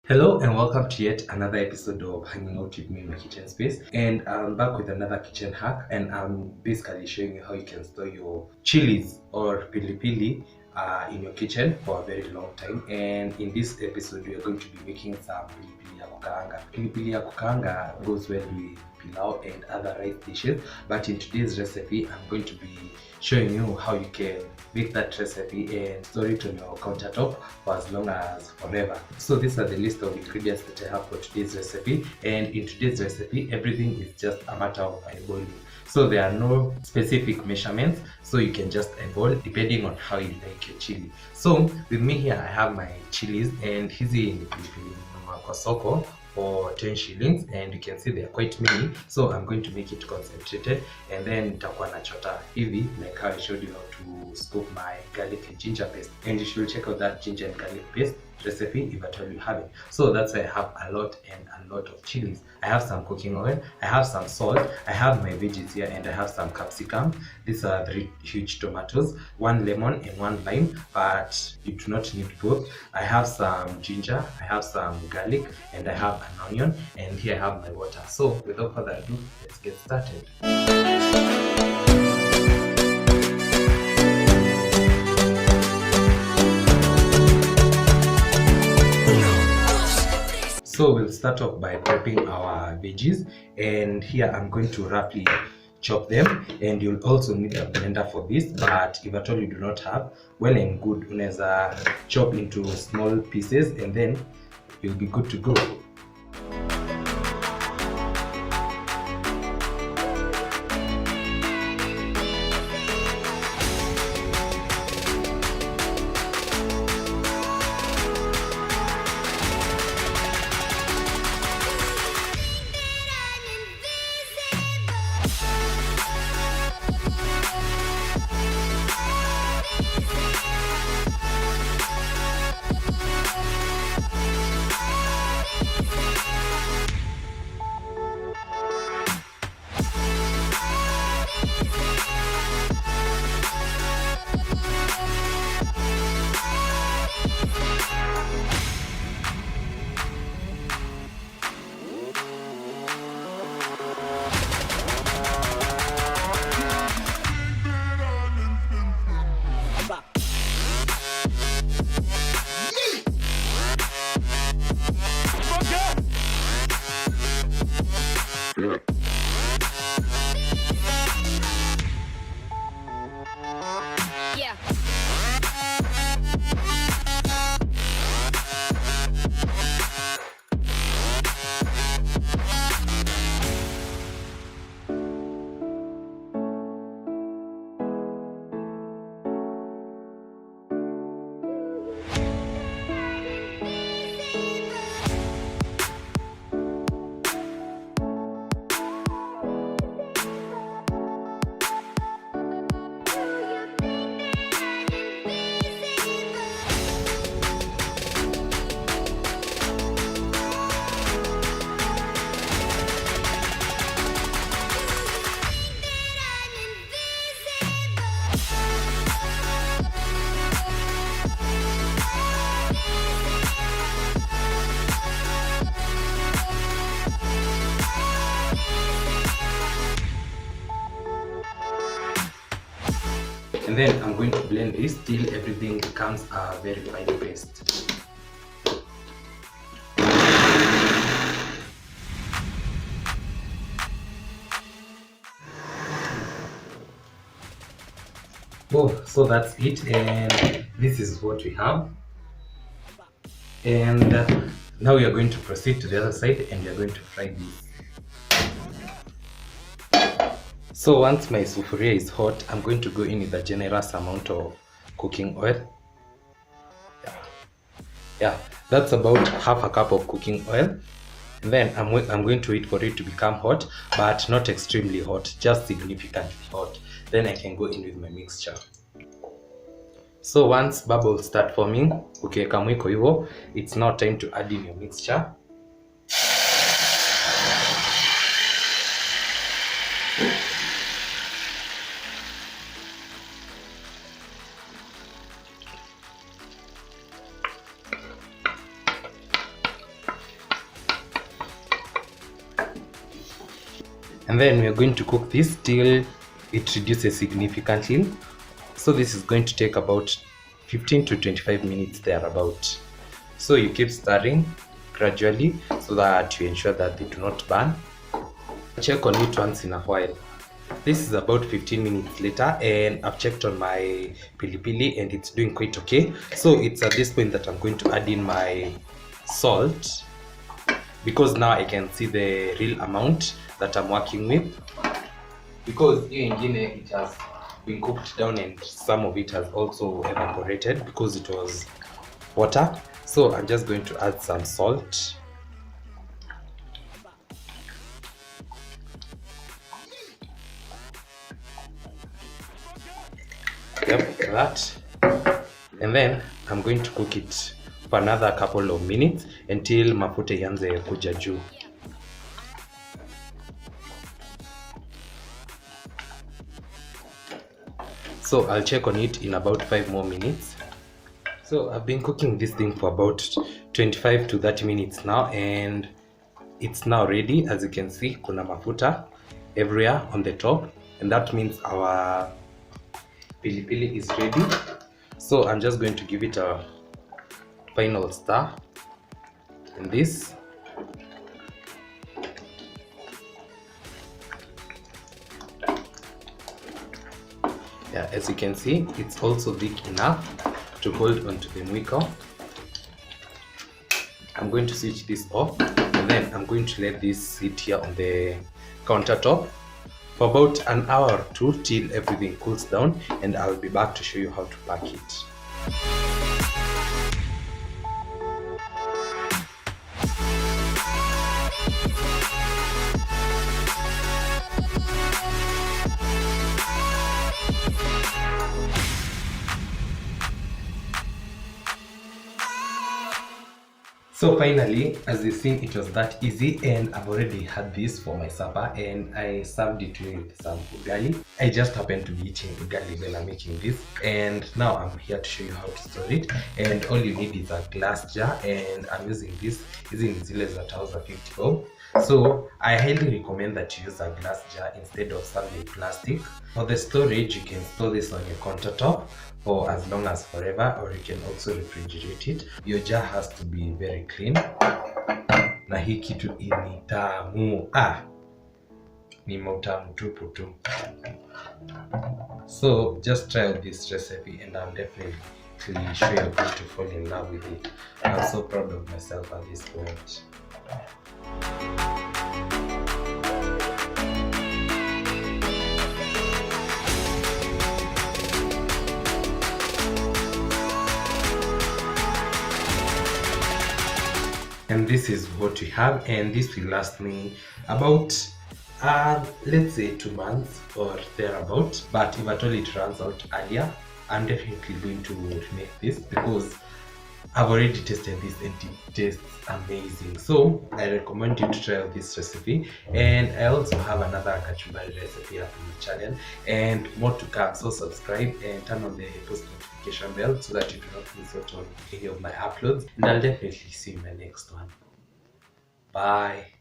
Hello and welcome to yet another episode of Hanging Out with me in my kitchen space. And I'm back with another kitchen hack, and I'm basically showing you how you can store your chilies or pilipili in your kitchen for a very long time. And in this episode, we are going to be making some pilipili ya kukaanga. Pilipili ya kukaanga goes well with pilau and other rice dishes, but in today's recipe, I'm going to be showing you how you can make that recipe and store it on your countertop for as long as forever. So these are the list of ingredients that I have for today's recipe, and in today's recipe everything is just a matter of eyeballing. So there are no specific measurements, so you can just eyeball depending on how you like your chili. So with me here I have my chilies, and hizi ni pilipili kwa soko for 10 shillings, and you can see they are quite many, so I'm going to make it concentrated, and then nitakuwa nachota hivi like how I showed you how to scoop my garlic and ginger paste, and you should check out that ginger and garlic paste recipe if at all you have it. So that's why I have a lot of chilies. I have some cooking oil, I have some salt, I have my veggies here, and I have some capsicum. These are 3 huge tomatoes, 1 lemon and 1 lime, but you do not need both. I have some ginger, I have some garlic, and I have an onion, and here I have my water. So without further ado, let's get started. So we'll start off by prepping our veggies, and here I'm going to roughly chop them, and you'll also need a blender for this, but if at all you do not have, well and good, unaweza chop into small pieces and then you'll be good to go. And then I'm going to blend this till everything becomes a very fine paste. Oh, so that's it, and this is what we have. And now we are going to proceed to the other side, and we are going to fry this. So once my sufuria is hot, I'm going to go in with a generous amount of cooking oil. Yeah, that's about half a cup of cooking oil. And then I'm going to wait for it to become hot, but not extremely hot, just significantly hot. Then I can go in with my mixture. So once bubbles start forming, ukiweka mwiko hivyo, it's now time to add in your mixture. And then we are going to cook this till it reduces significantly. So this is going to take about 15 to 25 minutes thereabout. So you keep stirring gradually so that you ensure that they do not burn. Check on it once in a while. This is about 15 minutes later, and I've checked on my pilipili and it's doing quite okay. So it's at this point that I'm going to add in my salt, because now I can see the real amount that I'm working with, because it has been cooked down and some of it has also evaporated because it was water. So I'm just going to add some salt. Yep, that. And then I'm going to cook it for another couple of minutes until mafuta ianze kuja juu. So I'll check on it in about 5 more minutes. So I've been cooking this thing for about 25 to 30 minutes now, and it's now ready. As you can see, kuna mafuta everywhere on the top, and that means our pilipili is ready. So I'm just going to give it a final stir in this. Yeah, as you can see, it's also thick enough to hold onto the mwiko. I'm going to switch this off, and then I'm going to let this sit here on the countertop for about an hour or two till everything cools down, and I'll be back to show you how to pack it. So finally, as you see, it was that easy, and I've already had this for my supper, and I served it with some ugali. I just happened to be eating ugali when I'm making this, and now I'm here to show you how to store it. And all you need is a glass jar, and I'm using this using zile za tauza 50 bob. So I highly recommend that you use a glass jar instead of something plastic. For the storage, you can store this on your countertop for as long as forever, or you can also refrigerate it. Your jar has to be very clean. Na hii kitu ni tamu. Ni mautamu tupu tu. So just try out this recipe, and I'm definitely sure you're going to fall in love with it. I'm so proud of myself at this point. And this is what we have, and this will last me about let's say 2 months or thereabout. But if at all it runs out earlier, I'm definitely going to make this, because I've already tested this and it tastes amazing. So I recommend you to try out this recipe, and I also have another kachumbari recipe up on the channel, and more to come. So subscribe and turn on the post notification bell so that you do not miss out on any of my uploads, and I'll definitely see you in my next one. Bye.